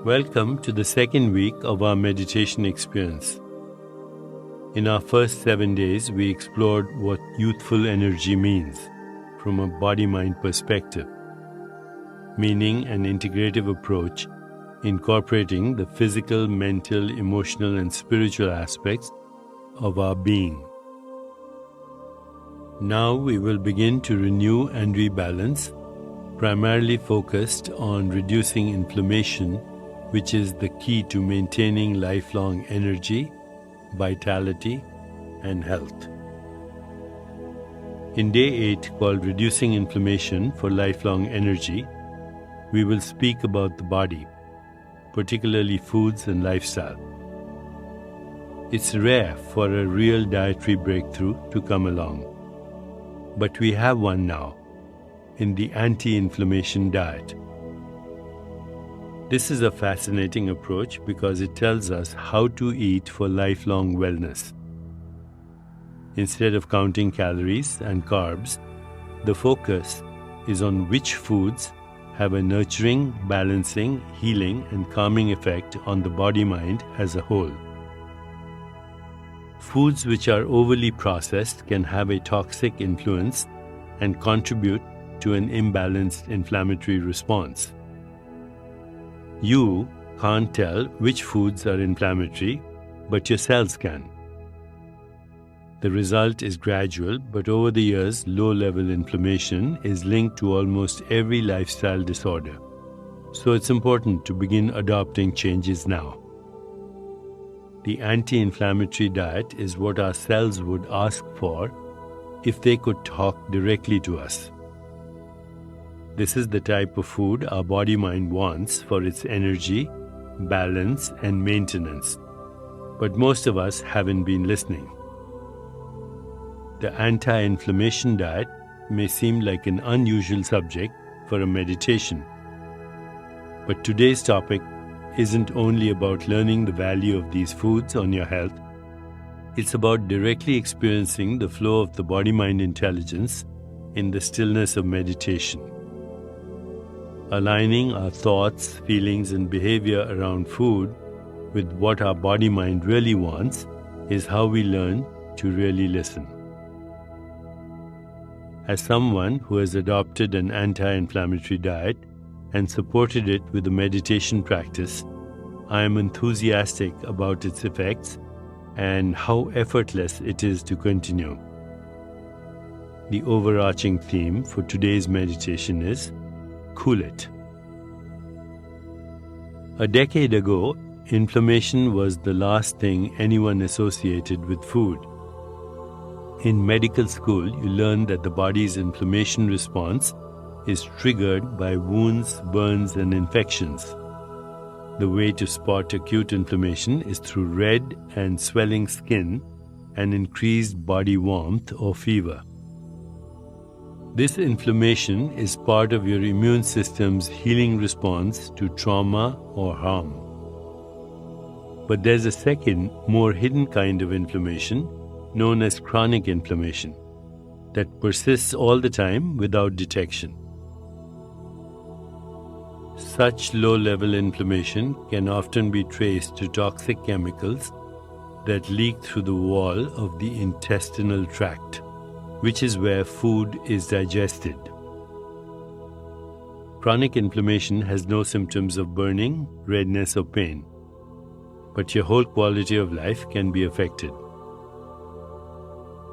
Welcome to the second week of our meditation experience. In our first 7 days, we explored what youthful energy means from a body-mind perspective, meaning an integrative approach incorporating the physical, mental, emotional, and spiritual aspects of our being. Now we will begin to renew and rebalance, primarily focused on reducing inflammation, which is the key to maintaining lifelong energy, vitality, and health. In day 8, called Reducing Inflammation for Lifelong Energy, we will speak about the body, particularly foods and lifestyle. It's rare for a real dietary breakthrough to come along, but we have one now in the anti-inflammation diet. This is a fascinating approach because it tells us how to eat for lifelong wellness. Instead of counting calories and carbs, the focus is on which foods have a nurturing, balancing, healing, and calming effect on the body-mind as a whole. Foods which are overly processed can have a toxic influence and contribute to an imbalanced inflammatory response. You can't tell which foods are inflammatory, but your cells can. The result is gradual, but over the years, low-level inflammation is linked to almost every lifestyle disorder. So it's important to begin adopting changes now. The anti-inflammatory diet is what our cells would ask for if they could talk directly to us. This is the type of food our body-mind wants for its energy, balance, and maintenance. But most of us haven't been listening. The anti-inflammation diet may seem like an unusual subject for a meditation. But today's topic isn't only about learning the value of these foods on your health. It's about directly experiencing the flow of the body-mind intelligence in the stillness of meditation. Aligning our thoughts, feelings, and behavior around food with what our body-mind really wants is how we learn to really listen. As someone who has adopted an anti-inflammatory diet and supported it with a meditation practice, I am enthusiastic about its effects and how effortless it is to continue. The overarching theme for today's meditation is Cool it. A decade ago, inflammation was the last thing anyone associated with food. In medical school, you learn that the body's inflammation response is triggered by wounds, burns, and infections. The way to spot acute inflammation is through red and swelling skin and increased body warmth or fever. This inflammation is part of your immune system's healing response to trauma or harm. But there's a second, more hidden kind of inflammation known as chronic inflammation that persists all the time without detection. Such low-level inflammation can often be traced to toxic chemicals that leak through the wall of the intestinal tract, which is where food is digested. Chronic inflammation has no symptoms of burning, redness, or pain, but your whole quality of life can be affected.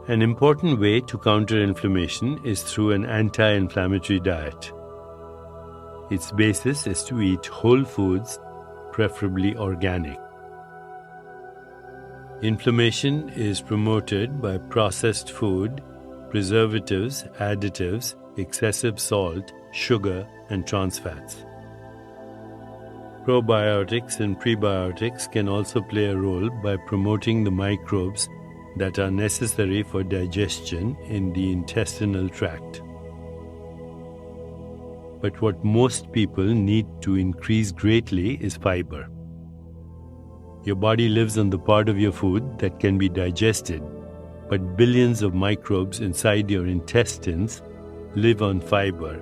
An important way to counter inflammation is through an anti-inflammatory diet. Its basis is to eat whole foods, preferably organic. Inflammation is promoted by processed food, preservatives, additives, excessive salt, sugar, and trans fats. Probiotics and prebiotics can also play a role by promoting the microbes that are necessary for digestion in the intestinal tract. But what most people need to increase greatly is fiber. Your body lives on the part of your food that can be digested, but billions of microbes inside your intestines live on fiber,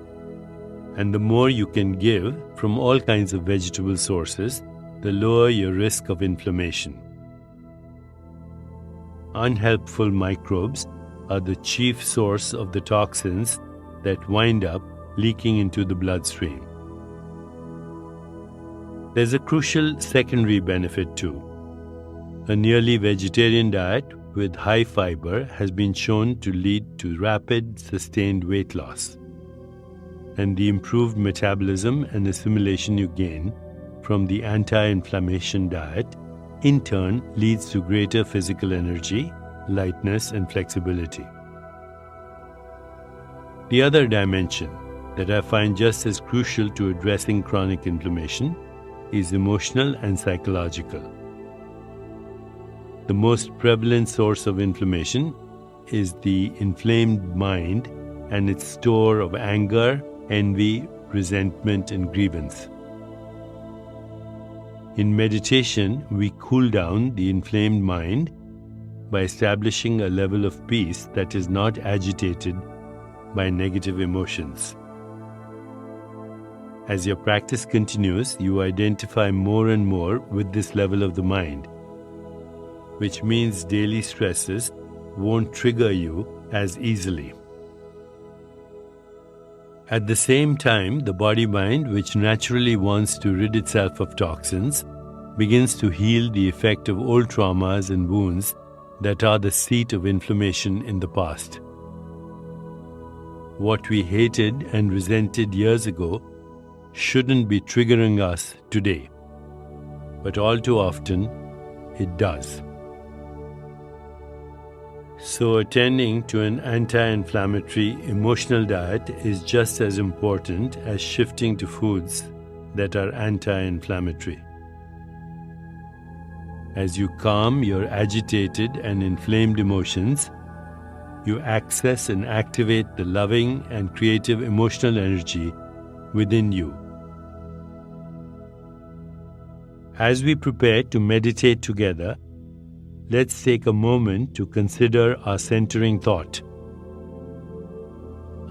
And the more you can give from all kinds of vegetable sources, the lower your risk of inflammation. Unhelpful microbes are the chief source of the toxins that wind up leaking into the bloodstream. There's a crucial secondary benefit too. A nearly vegetarian diet with high fiber has been shown to lead to rapid, sustained weight loss. And the improved metabolism and assimilation you gain from the anti-inflammation diet in turn leads to greater physical energy, lightness, and flexibility. The other dimension that I find just as crucial to addressing chronic inflammation is emotional and psychological. The most prevalent source of inflammation is the inflamed mind and its store of anger, envy, resentment, and grievance. In meditation, we cool down the inflamed mind by establishing a level of peace that is not agitated by negative emotions. As your practice continues, you identify more and more with this level of the mind, which means daily stresses won't trigger you as easily. At the same time, the body-mind, which naturally wants to rid itself of toxins, begins to heal the effect of old traumas and wounds that are the seat of inflammation in the past. What we hated and resented years ago shouldn't be triggering us today, but all too often it does. So attending to an anti-inflammatory emotional diet is just as important as shifting to foods that are anti-inflammatory. As you calm your agitated and inflamed emotions, you access and activate the loving and creative emotional energy within you. As we prepare to meditate together, let's take a moment to consider our centering thought.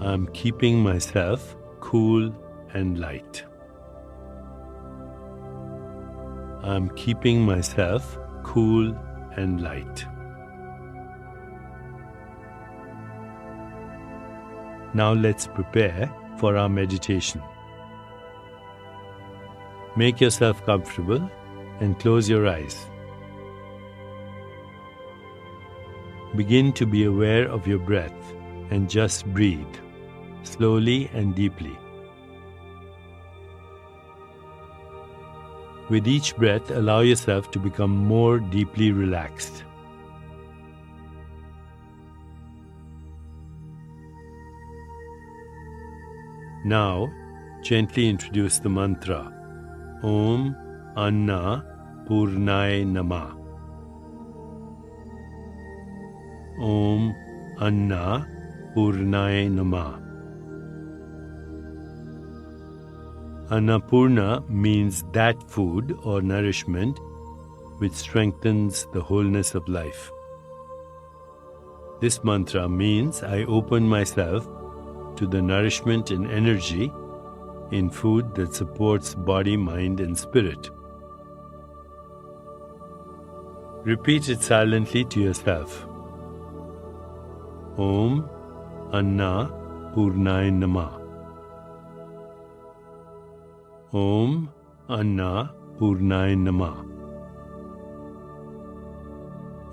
I'm keeping myself cool and light. I'm keeping myself cool and light. Now let's prepare for our meditation. Make yourself comfortable and close your eyes. Begin to be aware of your breath and just breathe, slowly and deeply. With each breath, allow yourself to become more deeply relaxed. Now, gently introduce the mantra, Om Anna Purnayai Namah. Om Anna Purnayai Namah. Annapurna means that food or nourishment which strengthens the wholeness of life. This mantra means I open myself to the nourishment and energy in food that supports body, mind, and spirit. Repeat it silently to yourself. Om Anna Purnayai Namah. Om Anna Purnayai Namah.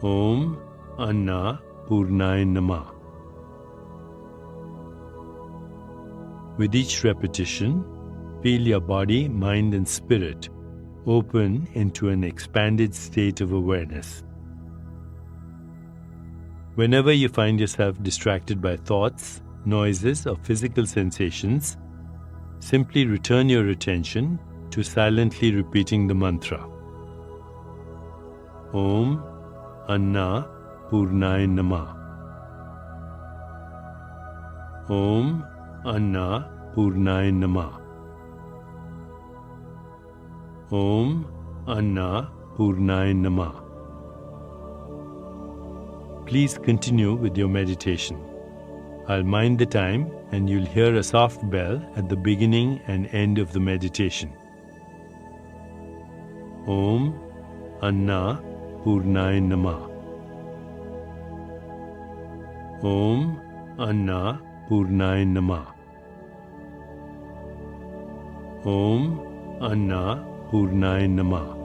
Om Anna Purnayai Namah. With each repetition, feel your body, mind, and spirit open into an expanded state of awareness. Whenever you find yourself distracted by thoughts, noises, or physical sensations, simply return your attention to silently repeating the mantra. Om Anna Purnayai Namah. Om Anna Purnayai Namah. Om Anna Purnayai Namah. Please continue with your meditation. I'll mind the time and you'll hear a soft bell at the beginning and end of the meditation. Om Anna Purnayai Namah. Om Anna Purnayai Namah. Om Anna Purnayai Namah.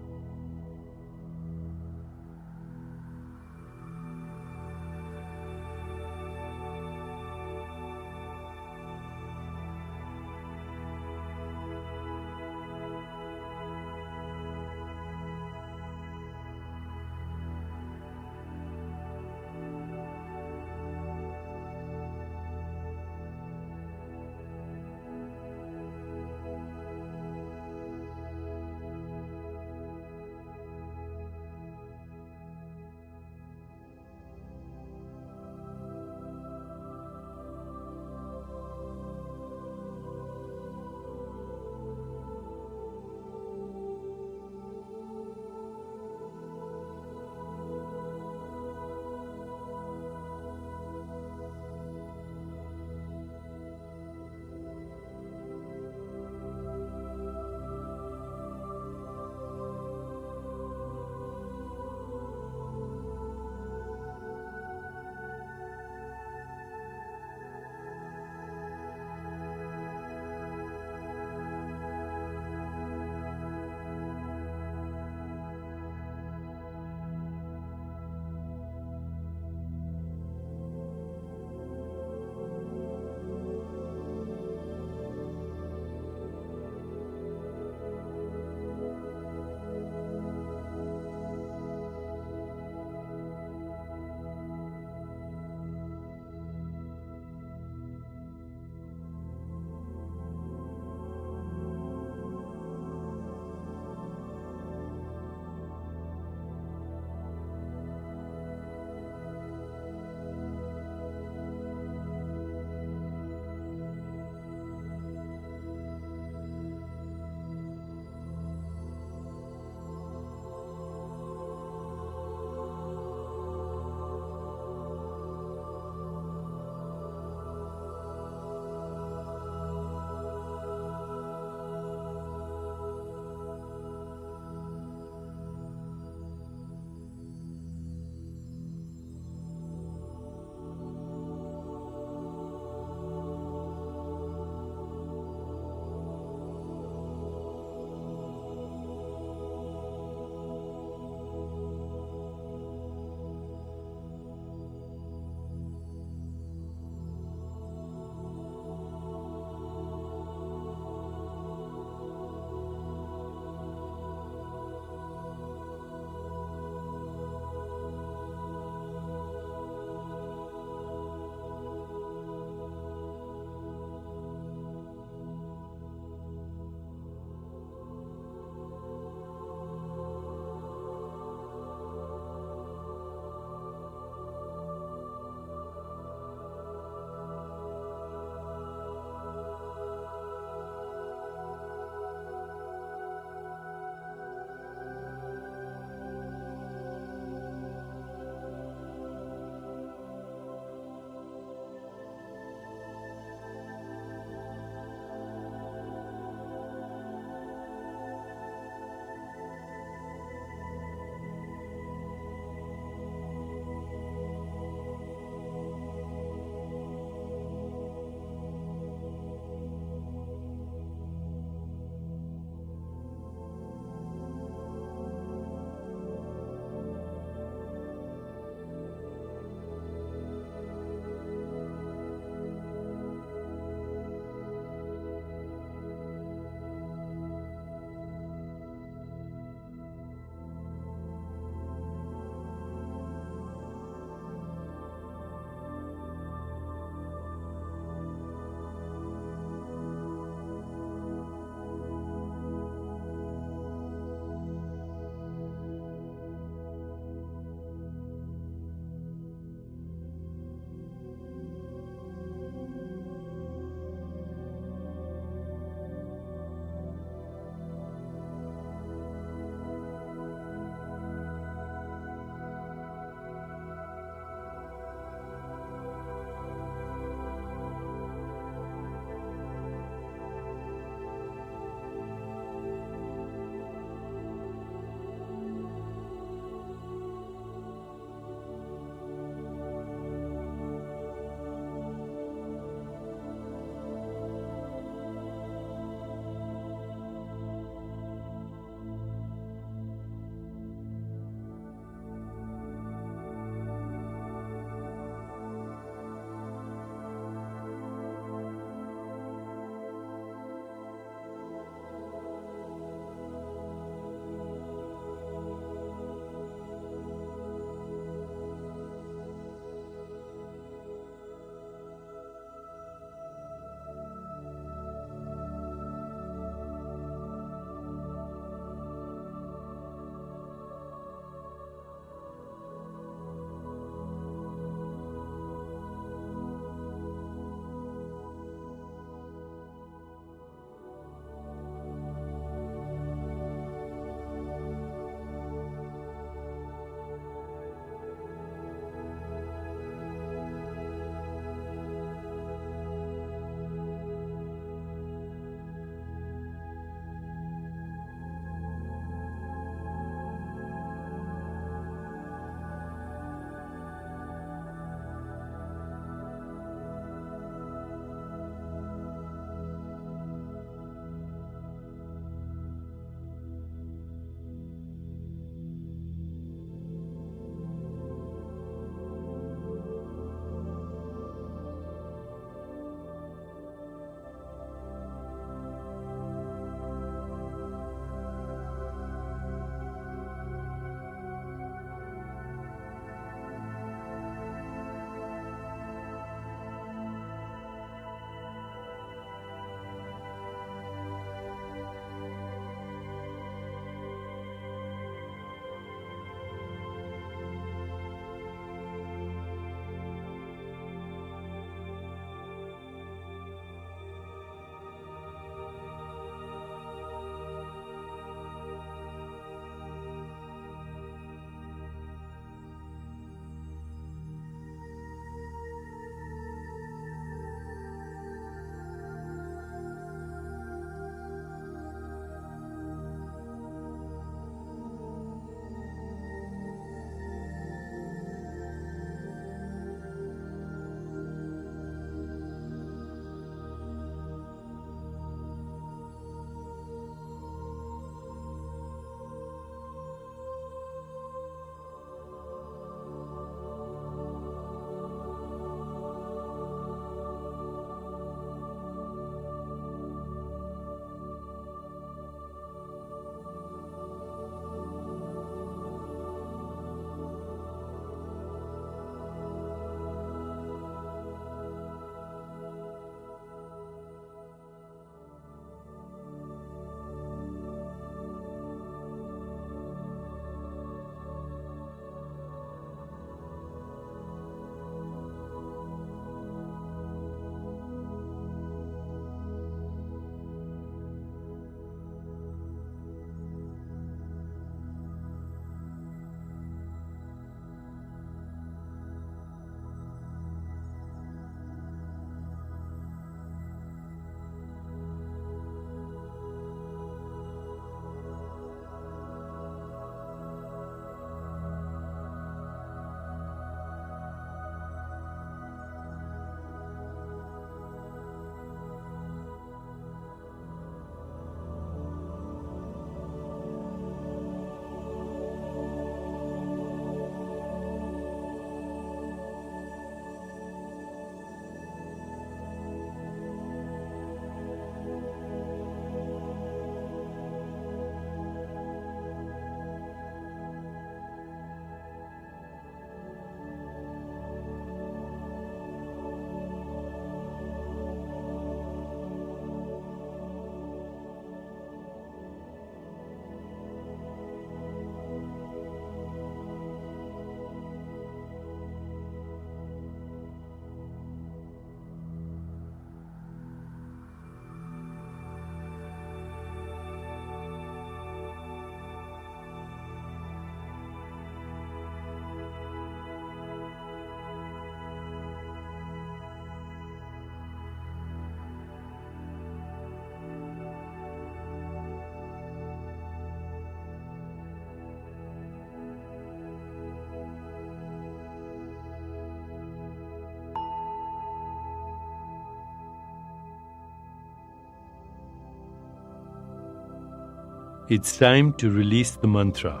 It's time to release the mantra.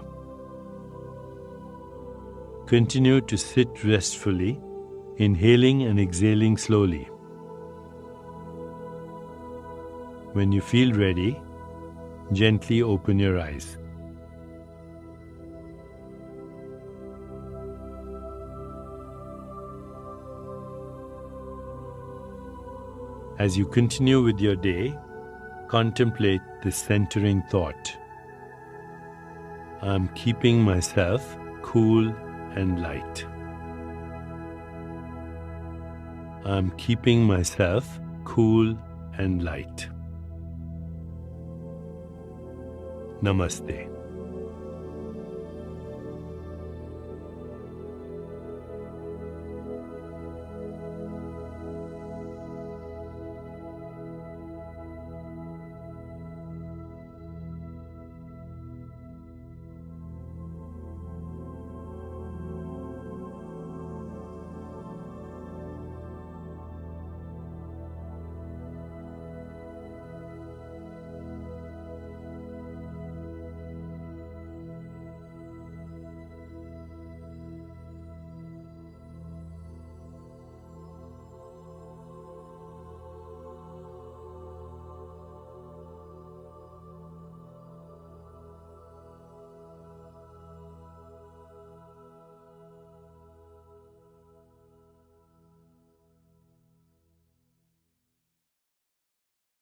Continue to sit restfully, inhaling and exhaling slowly. When you feel ready, gently open your eyes. As you continue with your day, contemplate the centering thought. I am keeping myself cool and light. I am keeping myself cool and light. Namaste.